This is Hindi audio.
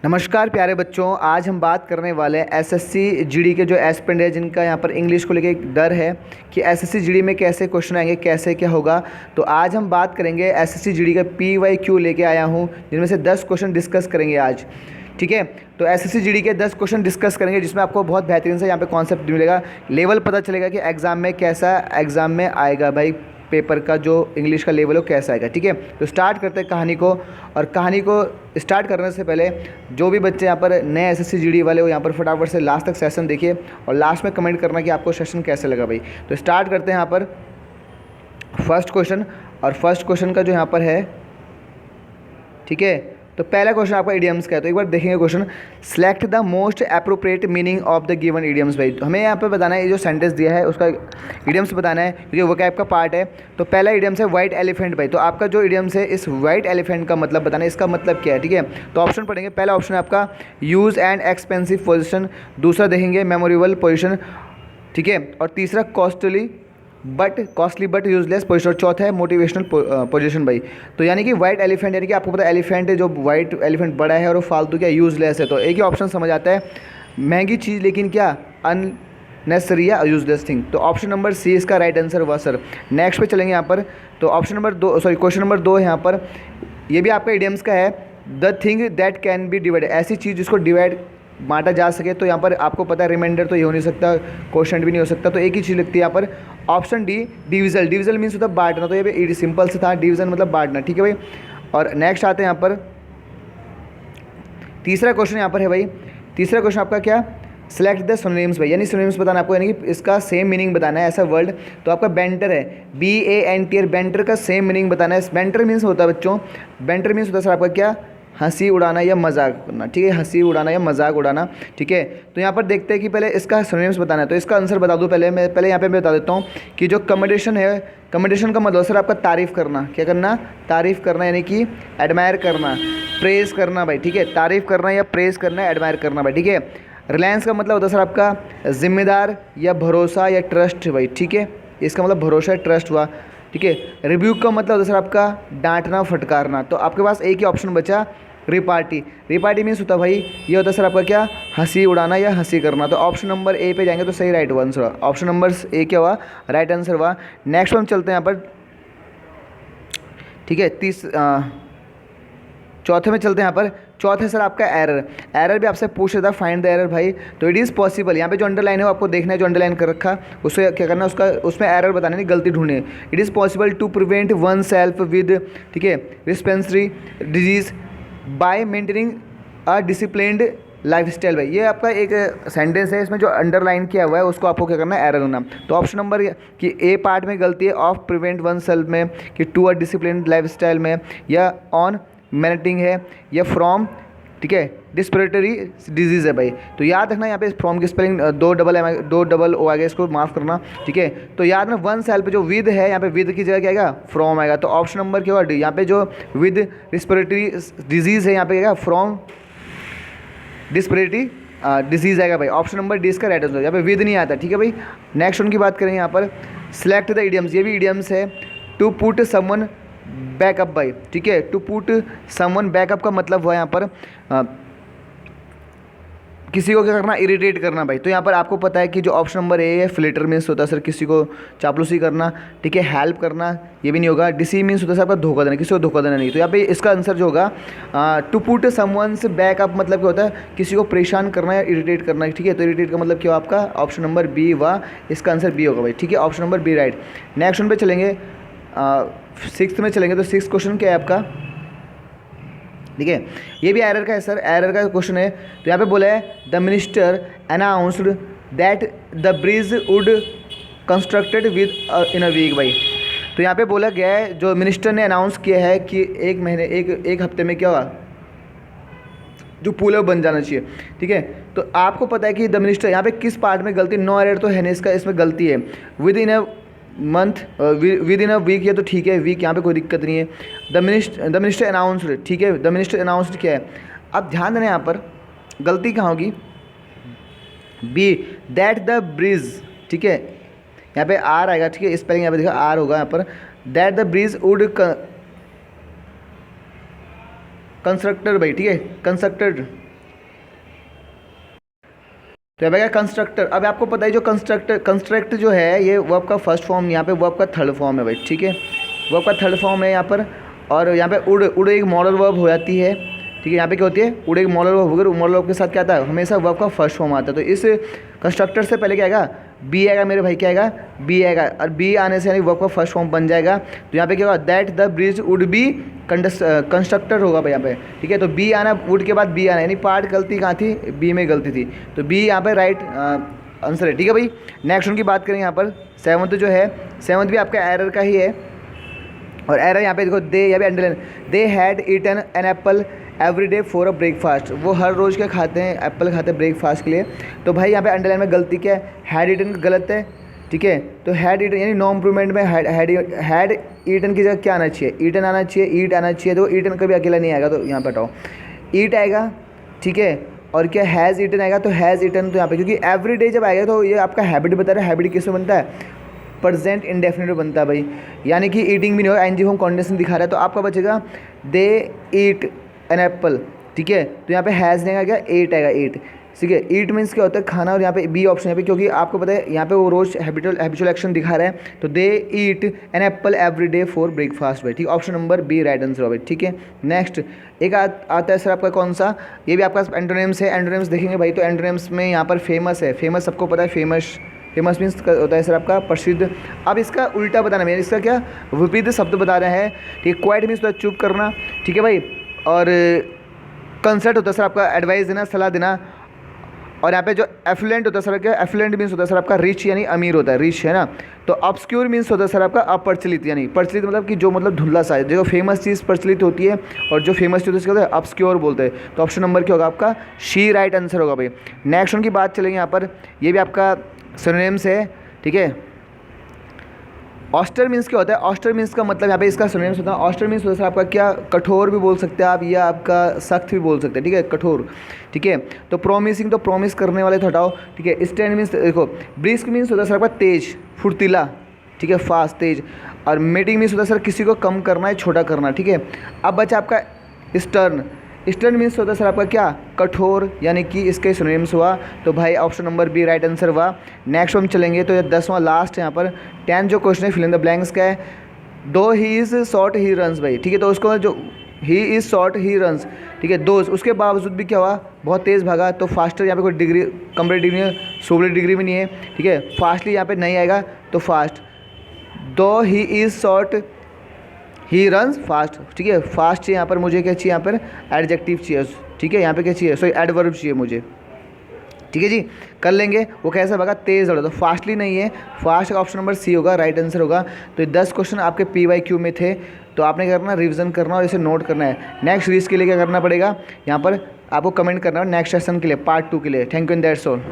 नमस्कार प्यारे बच्चों, आज हम बात करने वाले हैं एसएससी जीडी के जो एस्पिरेंट है जिनका यहाँ पर इंग्लिश को लेके एक डर है कि एसएससी जीडी में कैसे क्वेश्चन आएंगे, कैसे क्या होगा। तो आज हम बात करेंगे एसएससी जीडी का PYQ लेके आया हूँ, जिनमें से 10 क्वेश्चन डिस्कस करेंगे आज। ठीक है, तो एसएससी जीडी के 10 क्वेश्चन डिस्कस करेंगे, जिसमें आपको बहुत बेहतरीन से यहाँ पे कॉन्सेप्ट मिलेगा, लेवल पता चलेगा कि एग्ज़ाम में कैसा एग्ज़ाम में आएगा भाई, पेपर का जो इंग्लिश का लेवल हो कैसा आएगा। ठीक है, तो स्टार्ट करते हैं कहानी को। और कहानी को स्टार्ट करने से पहले जो भी बच्चे यहाँ पर नए एसएससी जीडी वाले हो, यहाँ पर फटाफट से लास्ट तक सेशन देखिए और लास्ट में कमेंट करना कि आपको सेशन कैसे लगा भाई। तो स्टार्ट करते हैं यहाँ पर फर्स्ट क्वेश्चन। और फर्स्ट क्वेश्चन का जो यहाँ पर है, ठीक है, तो पहला क्वेश्चन आपका इडियम्स का है। तो एक बार देखेंगे question, select the most appropriate meaning of the given idioms. भाई तो हमें यहाँ पे बताना है, ये जो सेंटेंस दिया है उसका इडियम्स बताना है, क्योंकि वोकैब का पार्ट है। तो पहला इडियम्स है वाइट एलिफेंट। भाई तो आपका जो इडियम्स है, इस वाइट एलिफेंट का मतलब बताना है, इसका मतलब क्या है। ठीक है, तो ऑप्शन पढ़ेंगे। पहला ऑप्शन है आपका यूज़ एंड एक्सपेंसिव पोजिशन, दूसरा देखेंगे मेमोरेबल पोजिशन, ठीक है, और तीसरा कॉस्टली बट यूजलेस पोजिशन, और चौथा है मोटिवेशनल पोजीशन। भाई तो यानी कि वाइट एलिफेंट, यानी कि आपको पता है एलिफेंट है, जो वाइट एलिफेंट बड़ा है और वो फालतू क्या यूजलेस है। तो एक ही ऑप्शन समझ आता है, महंगी चीज़ लेकिन क्या अननेसेसरी या यूजलेस थिंग। तो ऑप्शन नंबर सी इसका राइट आंसर हुआ सर। नेक्स्ट पे चलेंगे यहाँ पर। तो ऑप्शन नंबर 2 क्वेश्चन नंबर 2 है यहाँ पर, ये भी आपका इडियम्स का है, the thing that can be divide, ऐसी चीज़ जिसको डिवाइड बांटा जा सके। तो यहाँ पर आपको पता है रिमाइंडर तो ये हो नहीं सकता, क्वेश्चन भी नहीं हो सकता, तो एक ही चीज़ लगती है यहाँ पर, ऑप्शन डी डिविजल। डिविजल मीन्स होता है बांटना, तो ये भी सिंपल से था, डिवीजन मतलब बांटना। ठीक है भाई, और नेक्स्ट आते हैं यहाँ पर तीसरा क्वेश्चन यहाँ पर है भाई। तीसरा क्वेश्चन आपका क्या, सेलेक्ट द सिनोनिम्स। भाई यानी सिनोनिम्स बताना आपको, यानी कि इसका सेम मीनिंग बताना है। ऐसा वर्ड तो आपका बेंटर है, BANTR, बेंटर का सेम मीनिंग बताना है। बेंटर मीन्स होता है बच्चों, बेंटर मीन्स होता है सर आपका क्या, हंसी उड़ाना या मजाक करना। ठीक है, हंसी उड़ाना या मजाक उड़ाना। ठीक है, तो यहाँ पर देखते हैं कि पहले इसका सिनोनिम्स बताना है। तो इसका आंसर बता दूँ पहले, मैं यहाँ पे बता देता हूँ कि जो कमेंडेशन है, कमेंडेशन का मतलब सर आपका तारीफ़ करना। क्या करना, तारीफ़ करना, यानी कि एडमायर करना, प्रेज़ करना। भाई ठीक है, तारीफ़ करना या प्रेज़ करना, एडमायर करना। भाई ठीक है, रिलायंस का मतलब होता है सर आपका जिम्मेदार या भरोसा या ट्रस्ट। भाई ठीक है, इसका मतलब भरोसा या ट्रस्ट हुआ। ठीक है, रिब्यूक का मतलब होता है सर आपका डांटना, फटकारना। तो आपके पास एक ही ऑप्शन बचा, रिपार्टी। रिपार्टी मीन्स होता है भाई, ये होता है सर आपका क्या, हंसी उड़ाना या हंसी करना। तो ऑप्शन नंबर ए पे जाएंगे तो सही राइट आंसर हुआ, ऑप्शन नंबर ए क्या हुआ, राइट आंसर हुआ। नेक्स्ट हम चलते हैं यहाँ पर, ठीक है, चौथे में चलते हैं यहाँ पर। चौथे सर आपका एरर। एरर भी आपसे पूछ रहा था, फाइंड द एरर। भाई तो इट इज़ पॉसिबल, यहाँ पे जो अंडरलाइन है वो आपको देखना है, जो अंडरलाइन कर रखा उससे क्या करना, उसका उसमें एरर बताना नहीं, गलती ढूंढनी है। It is possible to prevent one self with, ठीक है, respiratory disease by maintaining a disciplined lifestyle. भाई ये आपका एक सेंटेंस है, इसमें जो अंडरलाइन किया हुआ है उसको आपको क्या करना है, एरर होना। तो ऑप्शन नंबर कि ए पार्ट में गलती है, ऑफ प्रिवेंट वन सेल्फ में, कि to a disciplined lifestyle में, या ऑन मैनेटिंग है, या फ्रॉम, ठीक है, डिस्पिरेटरी डिजीज़ है। भाई तो याद रखना यहाँ पे फ्रॉम की स्पेलिंग 2 डबल ओ आएगा, इसको माफ़ करना। ठीक है, तो याद रखना वन सेल पे जो विद है, यहाँ पे विद की जगह क्या आएगा, फ्रॉम आएगा। तो ऑप्शन नंबर क्या होगा डी, यहाँ पे जो विद रिस्पिरेटरी डिजीज़ है, यहाँ पे क्या आएगा, फ्रॉम डिस्पिरेटरी डिजीज़ आएगा। भाई ऑप्शन नंबर डी इसका राइट आंसर, यहाँ पे विद नहीं आता। ठीक है भाई, नेक्स्ट उनकी बात करेंगे यहाँ पर, सिलेक्ट द इडियम्स। ये भी इडियम्स है, टू पुट समवन बैकअप। भाई ठीक है, टू पुट समवन बैकअप का मतलब हुआ यहाँ पर किसी को क्या करना, इरिटेट करना। भाई तो यहाँ पर आपको पता है कि जो ऑप्शन नंबर ए है, फ्लिटर मीन्स होता है सर किसी को चापलूसी करना। ठीक है, हेल्प करना ये भी नहीं होगा। डिसी मीन्स होता है सर आपका धोखा देना, किसी को धोखा देना नहीं। तो यहाँ पे इसका आंसर जो होगा, टू पुट समवन्स बैकअप मतलब क्या होता है, किसी को परेशान करना या इरिटेट करना। ठीक है, तो इरिटेट का मतलब क्या हुआ आपका, ऑप्शन नंबर बी हुआ, इसका आंसर बी होगा। भाई ठीक है, option number B right. Next one पे चलेंगे, सिक्स्थ में चलेंगे। तो सिक्स क्वेश्चन क्या है आपका, ठीक है, ये भी एरर का है सर, एरर का क्वेश्चन है। तो यहाँ पे बोला है, the minister announced that the bridge would constructed within a week. भाई तो यहाँ पे बोला गया है, जो मिनिस्टर ने अनाउंस किया है कि एक हफ्ते में क्या होगा, जो पुल है वो बन जाना चाहिए। ठीक है, तो आपको पता है कि द मिनिस्टर, यहाँ पे किस पार्ट में गलती, नो एरर तो है नहीं इसका, इसमें गलती है। Within a month, within a week, ये तो ठीक है, वीक यहाँ पे कोई दिक्कत नहीं है। द मिनिस्टर अनाउंस्ड, ठीक है, द मिनिस्टर अनाउंस्ड क्या है, अब ध्यान देना यहाँ पर गलती कहाँ होगी, बी, दैट द ब्रिज। ठीक है, यहाँ पे आर आएगा। ठीक है, स्पेलिंग यहाँ पे देखा आर होगा यहाँ पर, that the bridge would constructed. भाई ठीक है, कंस्ट्रक्टेड तो अब आएगा कंस्ट्रक्टर। अब आपको पता है जो कंस्ट्रक्ट जो है ये वर्ब का फर्स्ट फॉर्म, यहाँ पे वर्ब का थर्ड फॉर्म है भाई, ठीक है। वर्ब का थर्ड फॉर्म है यहाँ पर, और यहाँ पे उड़ एक मॉडल वर्ब हो जाती है, ठीक है। यहाँ पे क्या होती है, उड़ एक मॉडल वर्ब होकर मॉडल वर्ब के साथ क्या आता है, हमेशा वर्ब का फर्स्ट फॉर्म आता है। तो इस कंस्ट्रक्टर से पहले क्या आएगा, बी आएगा मेरे भाई, क्या आएगा, बी आएगा, और बी आने से यानी वर्ब का फर्स्ट फॉर्म बन जाएगा। तो यहाँ पे क्या होगा, that the bridge would be constructor होगा भाई यहाँ पे, ठीक है। तो बी आना, वुड के बाद बी आना, यानी पार्ट गलती कहाँ थी, बी में गलती थी, तो बी यहाँ पे राइट आंसर है, ठीक है भाई। नेक्स्ट उनकी बात करें यहाँ पर, सेवंथ जो है, सेवंथ भी आपका एरर का ही है, और एरर यहाँ पे देखो, दे या भी underline, they had eaten an apple every day for a breakfast, वो हर रोज़ क्या खाते हैं, एप्पल खाते हैं ब्रेकफास्ट के लिए। तो भाई यहाँ पे अंडरलाइन में गलती क्या है, हैड ईटन गलत है, ठीक है। तो हैड ईटन यानी नो इम्प्रूवमेंट में हैड ईटन की जगह क्या आना चाहिए, ईटन आना चाहिए, ईट आना चाहिए। तो ईटन कभी अकेला नहीं आएगा, तो यहाँ पे हटाओ, ईट आएगा, ठीक है। और क्या हैज़ ईटन आएगा, तो हैज़ ईटन तो यहाँ पे, क्योंकि एवरी डे जब आएगा तो ये आपका हैबिट बता रहा है। हैबिट किसमें बनता है, प्रेजेंट इंडेफिनिट बनता है भाई, यानी कि ईटिंग भी नहीं होगा, एनजी होम कॉन्डिशन दिखा रहा है। तो आपका बचेगा दे ईट एन एप्पल, ठीक है। तो यहाँ पे हैज़ नहीं आएगा, एट आएगा, एट, ठीक है। ईट मीन्स क्या होता है, खाना, और यहाँ पे बी ऑप्शन है पे, क्योंकि आपको पता है यहाँ पे वो रोज़ हैबिचुअल एक्शन दिखा रहा है। तो they eat an apple every day for breakfast भाई, ठीक, option number B right answer हो भाई, ठीक है। नेक्स्ट एक आता है सर आपका कौन सा, ये भी आपका एंटोनिम्स है। एंटोनिम्स देखेंगे भाई, तो एंटोनिम्स में यहाँ पर फेमस है, फेमस सबको पता है, फेमस मीन्स होता है सर आपका प्रसिद्ध। अब इसका उल्टा बताना मेरे, इसका क्या विपरीत शब्द बता रहे हैं, ठीक है। क्वाइट मीन्स चुप करना, ठीक है भाई। और कंसर्ट होता है सर आपका एडवाइस देना, सलाह देना। और यहाँ पे जो एफ्लुएंट होता है सर क्या, एफ्लुएंट मीन्स होता है सर आपका रिच, यानी अमीर होता है, रिच है ना। तो ऑब्सक्यूर मीन्स होता है सर आपका अप्रचलित, यानी प्रचलित मतलब कि जो मतलब धुंधला सा है, जो फेमस चीज़ प्रचलित होती है, और जो फेमस चीज़ होती है उसको ऑब्सक्योर बोलते हैं। तो ऑप्शन नंबर क्या होगा आपका, शी राइट आंसर होगा भाई। नेक्स्ट उनकी बात चलेंगे यहाँ पर, ये भी आपका सिनोनिम्स है, ठीक है। ऑस्टर मीन्स क्या होता है, ऑस्टर मीन्स का मतलब यहाँ पे इसका सिनोनिम्स होता है। ऑस्टर मीन्स होता है आपका क्या, कठोर भी बोल सकते हैं आप, या आपका सख्त भी बोल सकते हैं, ठीक है, कठोर, ठीक है। तो प्रोमिसिंग, तो प्रोमिस करने वाले तो हटाओ, ठीक है। स्टैंड मीन्स देखो, ब्रिस्क मीन्स होता है सर आपका तेज, फुर्तीला, ठीक है, फास्ट, तेज। और मीटिंग मीन्स होता है सर किसी को कम करना है, छोटा करना, ठीक है। अब बचा आपका स्टर्न, स्टर्न मीन्स होता है सर आपका क्या, कठोर, यानी कि इसके सिनोनिम्स हुआ। तो भाई option number B right answer हुआ। नेक्स्ट हम चलेंगे, तो ये 10वां लास्ट यहाँ पर 10 जो क्वेश्चन है, फिल इन द ब्लैंक्स का है। दो he is short he runs भाई, ठीक है। तो उसको जो he is short he runs, ठीक है, दो, उसके बावजूद भी क्या हुआ, बहुत तेज़ भागा। तो फास्टर यहाँ पे कोई degree, complete degree, solar degree भी नहीं है, ठीक है। फास्टली यहाँ पे नहीं आएगा, तो फास्ट, दो he is short he runs fast, ठीक है। फास्ट चाहिए यहाँ पर मुझे, क्या चाहिए यहाँ पर, एडजेक्टिव चाहिए, ठीक है। यहाँ पे क्या चाहिए, सॉरी एडवर्ब चाहिए मुझे, ठीक है जी, कर लेंगे। वो कैसा भागा, तेज़ दौड़ा, तो फास्टली नहीं है, फास्ट का ऑप्शन नंबर सी होगा, राइट आंसर होगा। तो 10 क्वेश्चन आपके PYQ में थे, तो आपने क्या करना, रिवीजन करना और इसे नोट करना है। नेक्स्ट सीरीज़ के लिए क्या करना पड़ेगा, यहाँ पर आपको कमेंट करना है नेक्स्ट सेशन के लिए, पार्ट 2 के लिए। Thank you and that's all.